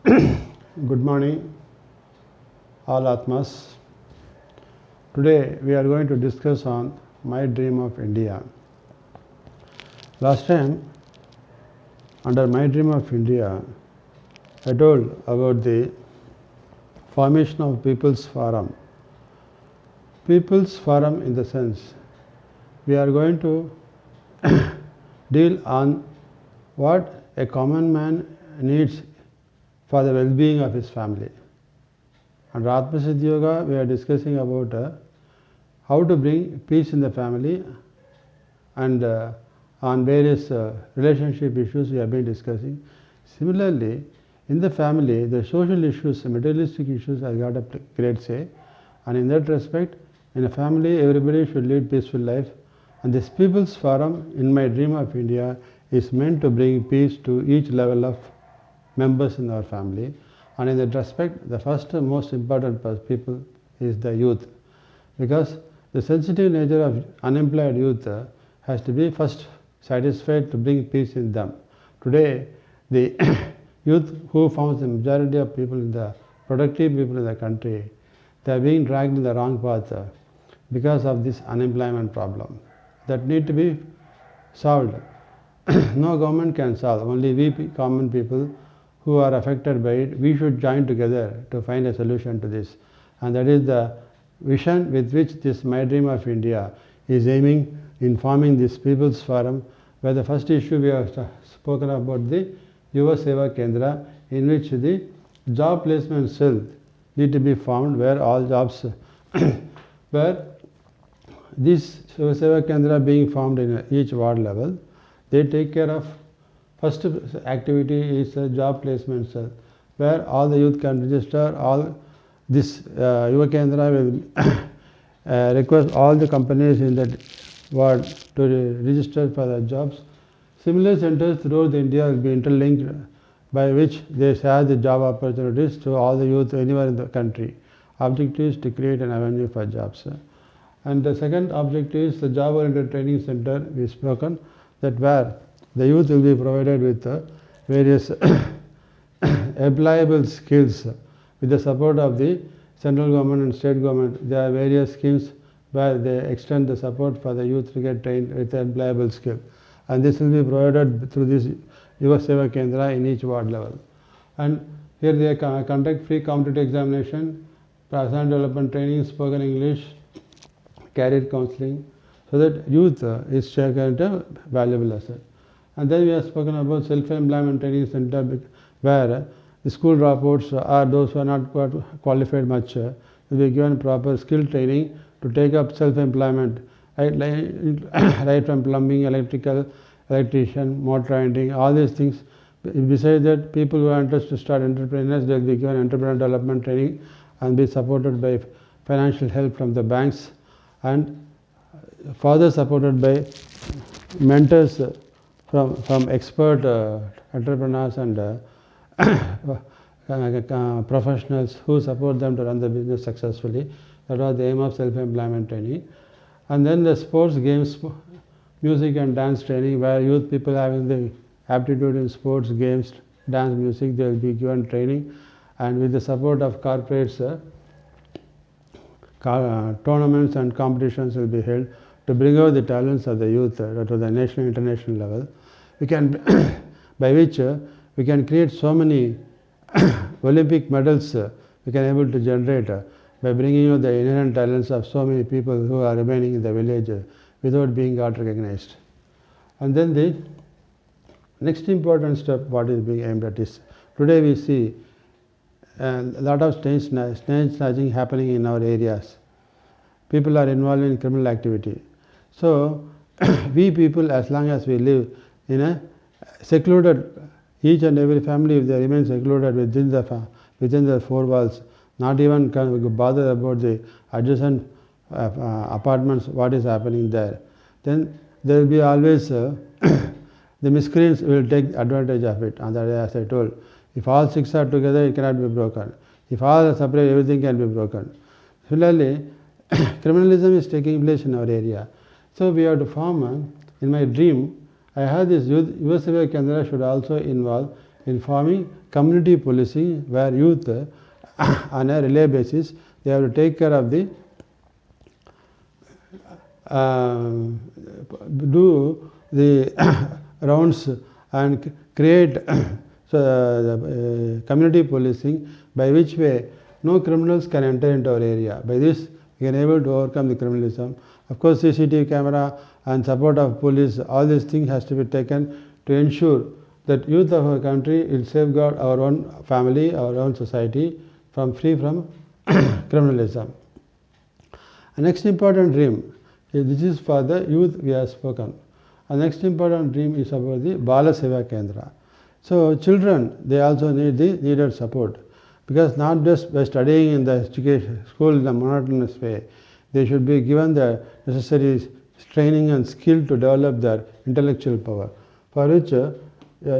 Good morning, all Atmas. Today we are going to discuss on my dream of India. Last time, under my dream of India, I told about the formation of People's Forum. People's Forum in the sense we are going to deal on what a common man needs for the well-being of his family. Under Atma Yoga, we are discussing about how to bring peace in the family, and on various relationship issues we have been discussing. Similarly, in the family, the social issues, materialistic issues have got a great say, and in that respect, in a family, everybody should lead peaceful life. And this People's Forum, in my dream of India, is meant to bring peace to each level of members in our family. And in that respect, the first and most important people is the youth, because the sensitive nature of unemployed youth has to be first satisfied to bring peace in them. Today, the youth who forms the majority of people, the productive people in the country, they are being dragged in the wrong path because of this unemployment problem that need to be solved. No government can solve, only we common people who are affected by it, we should join together to find a solution to this. And that is the vision with which this My Dream of India is aiming in forming this People's Forum, where the first issue we have spoken about the Seva Kendra, in which the job placement cell need to be formed, where all jobs, where this Seva Kendra being formed in each ward level, they take care of first activity is a job placement cell, where all the youth can register. All this Yuva Kendra will request all the companies in that ward to register for the jobs. Similar centers throughout India will be interlinked, by which they share the job opportunities to all the youth anywhere in the country. Objective is to create an avenue for jobs. And the second objective is the job-oriented training center. We spoken that where the youth will be provided with various employable skills with the support of the central government and state government. There are various schemes where they extend the support for the youth to get trained with employable skill, and this will be provided through this Yuva Seva Kendra in each ward level. And here they conduct free competitive examination, personal development training, spoken English, career counseling, so that youth is taken a valuable asset. And then we have spoken about self-employment training center, where the school dropouts or those who are not qualified much will be given proper skill training to take up self-employment, right from plumbing, electrical, electrician, motor rendering, all these things. Besides that, people who are interested to start entrepreneurs, they will be given entrepreneur development training and be supported by financial help from the banks, and further supported by mentors from expert entrepreneurs and professionals who support them to run the business successfully. That was the aim of self-employment training. And then the sports, games, music and dance training, where youth people having the aptitude in sports, games, dance, music, they will be given training, and with the support of corporates, tournaments and competitions will be held to bring out the talents of the youth to the national, international level. We can, by which we can create so many Olympic medals we can able to generate by bringing out the inherent talents of so many people who are remaining in the village without being got recognized. And then the next important step, what is being aimed at is, today we see a lot of strange snatching happening in our areas. People are involved in criminal activity. So we people, as long as we live in a secluded, each and every family, if they remain secluded within the four walls, not even can bother about the adjacent apartments, what is happening there, then there will be always the miscreants will take advantage of it. And that, as I told, if all six are together, it cannot be broken. If all are separate, everything can be broken. Similarly, criminalism is taking place in our area. So we have to form, in my dream, I have this Yuva Seva Kendra should also involve in forming community policing, where youth on a relay basis they have to take care of the do the rounds and create community policing, by which way no criminals can enter into our area. By this we can able to overcome the criminalism. Of course, CCTV camera and support of police, all these things has to be taken to ensure that youth of our country will safeguard our own family, our own society free from criminalism. The next important dream, this is for the youth we have spoken. The next important dream is about the Bala Seva Kendra. So children, they also need the needed support, because not just by studying in the education school in a monotonous way, they should be given the necessary training and skill to develop their intellectual power, for which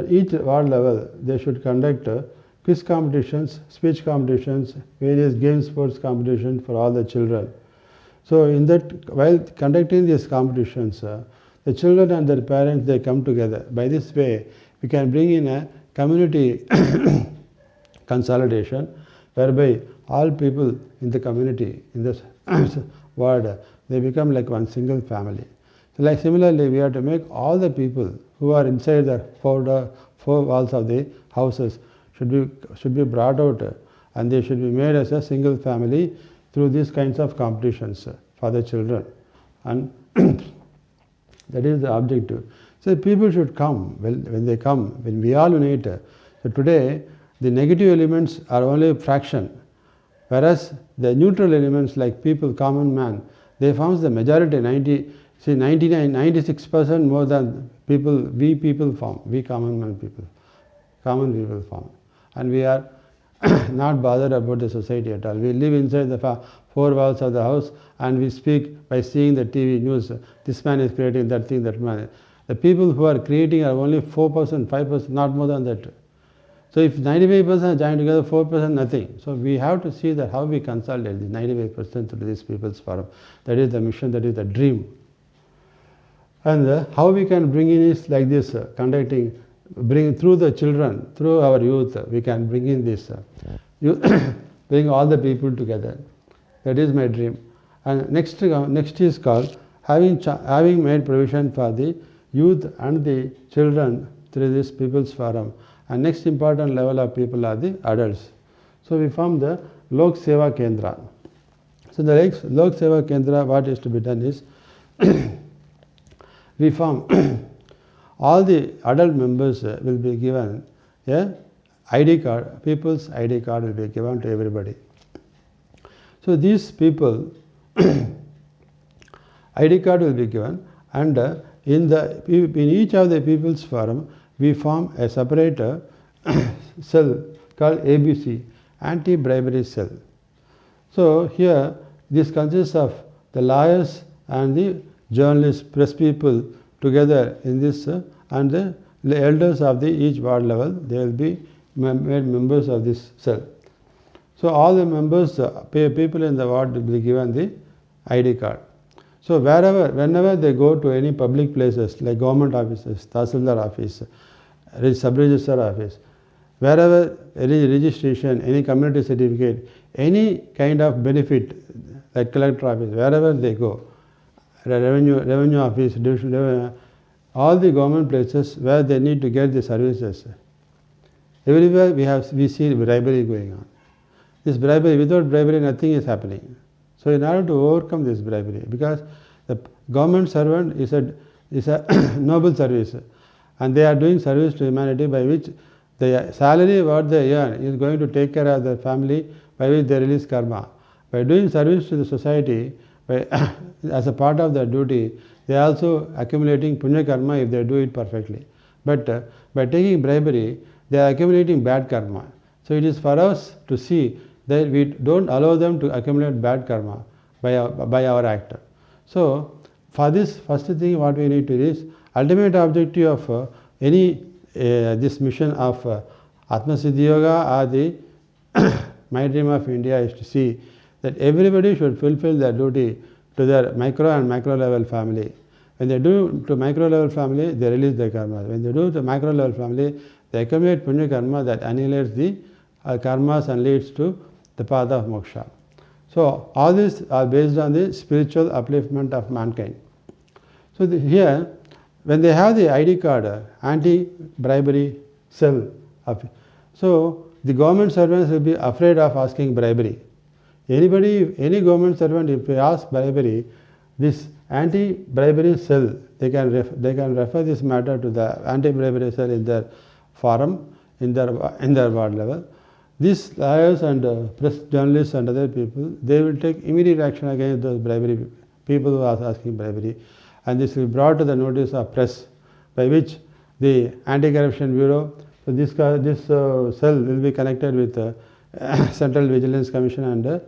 each ward level they should conduct quiz competitions, speech competitions, various game sports competitions for all the children. So in that, while conducting these competitions, the children and their parents, they come together. By this way, we can bring in a community consolidation, whereby all people in the community, in this ward, they become like one single family. So like similarly, we have to make all the people who are inside the four walls of the houses should be brought out, and they should be made as a single family through these kinds of competitions for the children, and that is the objective. So people should come. Well, when they come, when we all unite. So today the negative elements are only a fraction, whereas the neutral elements like people, common man, they form the majority. 96% more than people, we people form, we common people form, and we are not bothered about the society at all. We live inside the four walls of the house, and we speak by seeing the TV news. This man is creating that thing, that man. The people who are creating are only 4%, 5%, not more than that. So if 95% are joined together, 4% nothing. So we have to see that how we consolidate the 95% to this people's forum. That is the mission, that is the dream. And how we can bring in is like this, bring through the children, through our youth, we can bring in this, bring all the people together. That is my dream. And next is called having made provision for the youth and the children through this people's forum. And next important level of people are the adults. So we form the Lok Seva Kendra. So the Lok Seva Kendra, what is to be done is, we form all the adult members will be given a ID card, people's ID card will be given to everybody. So these people, ID card will be given, and in each of the people's forum, we form a separate cell called ABC, anti-bribery cell. So here this consists of the lawyers and the journalists, press people together in this, and the elders of the each ward level, they will be made members of this cell. So all the members, people in the ward will be given the ID card. So whenever they go to any public places like government offices, Tahsildar office, sub-register office, wherever any registration, any community certificate, any kind of benefit like collector office, wherever they go, revenue office, all the government places where they need to get the services, everywhere we see bribery going on. This bribery, without bribery nothing is happening. So in order to overcome this bribery, because the government servant is a noble service, and they are doing service to humanity, by which the salary what they earn is going to take care of their family, by which they release karma. By doing service to the society, as a part of their duty, they are also accumulating punya karma if they do it perfectly. But by taking bribery, they are accumulating bad karma. So it is for us to see that we don't allow them to accumulate bad karma by our act. So for this, first thing what we need to do is, ultimate objective of this mission of Atma Siddhi Yoga or the My Dream of India is to see that everybody should fulfill their duty to their micro and macro level family. When they do to micro level family, they release their karma. When they do to macro level family, They accumulate punya karma that annihilates the karmas and leads to the path of moksha. So all these are based on the spiritual upliftment of mankind. So here, when they have the ID card, anti-bribery cell, so the government servants will be afraid of asking bribery. Any government servant, if they ask bribery, this anti-bribery cell, they can refer this matter to the anti-bribery cell in their forum, in their ward level. These lawyers and press journalists and other people, they will take immediate action against those bribery people who are asking bribery, and this will be brought to the notice of press, by which the Anti-Corruption Bureau, so this cell will be connected with the Central Vigilance Commission and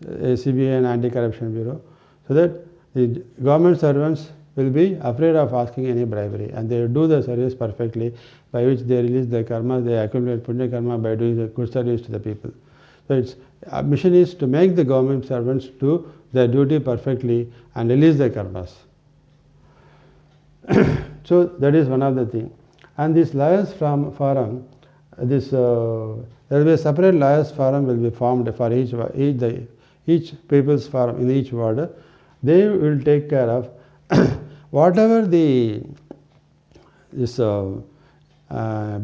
CBI and Anti-Corruption Bureau, so that the government servants will be afraid of asking any bribery, and they do the service perfectly, by which they release their karma, they accumulate punya karma by doing the good service to the people. So its mission is to make the government servants do their duty perfectly and release their karmas. So that is one of the things. And this lawyers from forum, there will be a separate lawyers forum will be formed for each people's forum in each ward. They will take care of whatever this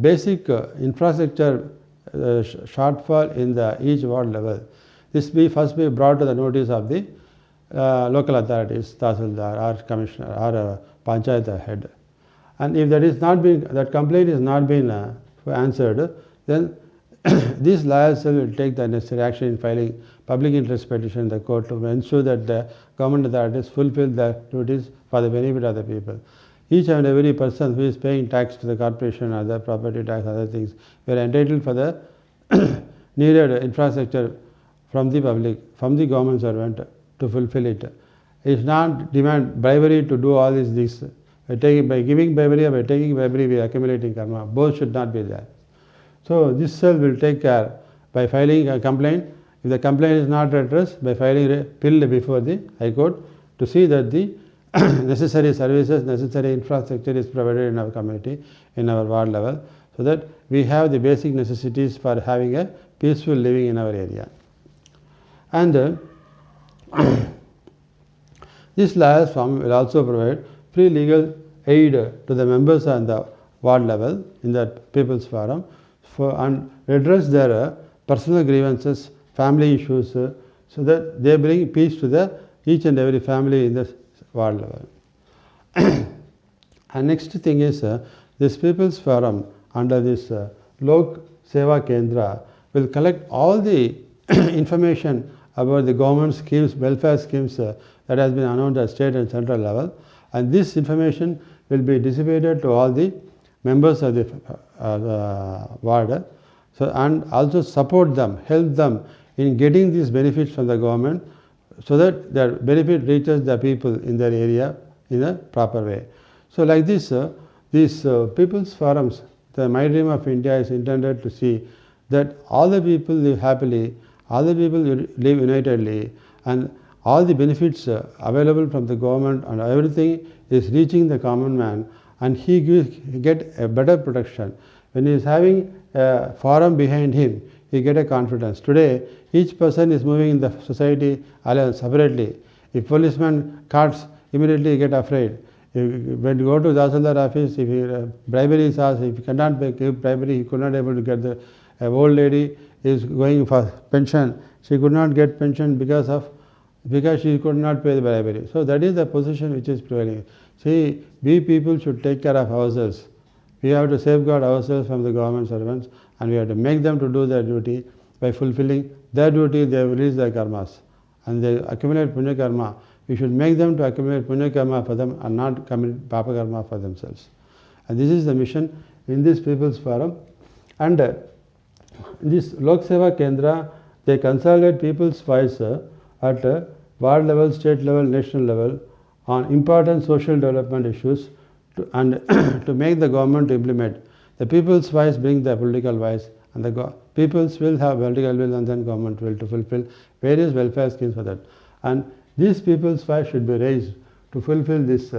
basic infrastructure shortfall in each ward level. This first be brought to the notice of the local authorities, Tahsildar or Commissioner or Panchayat head. And if that complaint is not been answered, then this lawyers will take the necessary action in filing public interest petition in the court to ensure that the government authorities fulfill their duties for the benefit of the people. Each and every person who is paying tax to the corporation or the property tax, other things, we are entitled for the needed infrastructure from the public, from the government servant to fulfill it. It is not demand bribery to do all these things. By giving bribery or by taking bribery, we are accumulating karma. Both should not be there. So this cell will take care by filing a complaint. If the complaint is not addressed, by filing a bill before the High Court to see that the necessary services, necessary infrastructure is provided in our community, in our ward level, so that we have the basic necessities for having a peaceful living in our area. And this lawyers firm will also provide free legal aid to the members on the ward level in the people's forum and redress their personal grievances, family issues, so that they bring peace to each and every family in the ward level. And next thing is this people's forum under this Lok Seva Kendra will collect all the information about the government schemes, welfare schemes that has been announced at state and central level, and this information will be dissipated to all the members of the ward, so, and also support them, help them in getting these benefits from the government, so that their benefit reaches the people in their area in a proper way. So like this, these people's forums, the My Dream of India is intended to see that all the people live happily, all the people live unitedly, and all the benefits available from the government and everything is reaching the common man, and he get a better protection. When he is having a forum behind him, he get a confidence. Today, each person is moving in the society alone, separately. If policeman carts, immediately get afraid. When you go to the Tahsildar office, if bribery is asked, if you cannot give bribery, he could not able to get the old lady is going for pension. She could not get pension because she could not pay the bribery. So that is the position which is prevailing. See, we people should take care of ourselves. We have to safeguard ourselves from the government servants, and we have to make them to do their duty. By fulfilling their duty, they release their karmas, and they accumulate punya karma. We should make them to accumulate punya karma for them and not commit papa karma for themselves. And this is the mission in this people's forum. And this Lok Seva Kendra, they consolidate people's voice at ward level, state level, national level on important social development issues and to make the government to implement. The people's voice brings the political voice, and the peoples will have political will, and then government will to fulfill various welfare schemes for that. And these people's voice should be raised to fulfill this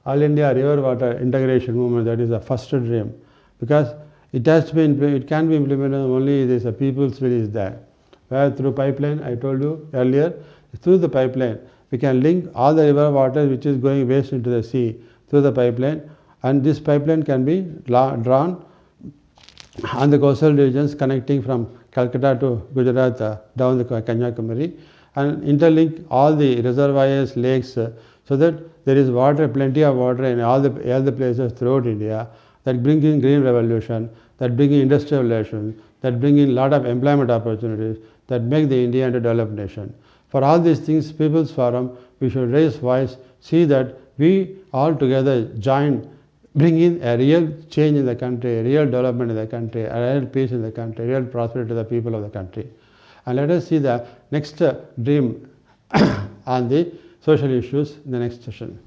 All India River Water Integration Movement, that is the first dream. Because It has to be, it can be implemented only if a people's will is there. Where through pipeline, I told you earlier, through the pipeline, we can link all the river water which is going waste into the sea through the pipeline, and this pipeline can be drawn on the coastal regions connecting from Calcutta to Gujarat down the Kanyakumari, and interlink all the reservoirs, lakes, so that there is water, plenty of water in all the places throughout India, that bring in green revolution, that bring in industrial relations, that bring in lot of employment opportunities, that make the India into a developed nation. For all these things, People's Forum, we should raise voice, see that we all together join, bring in a real change in the country, a real development in the country, a real peace in the country, real prosperity to the people of the country. And let us see the next dream on the social issues in the next session.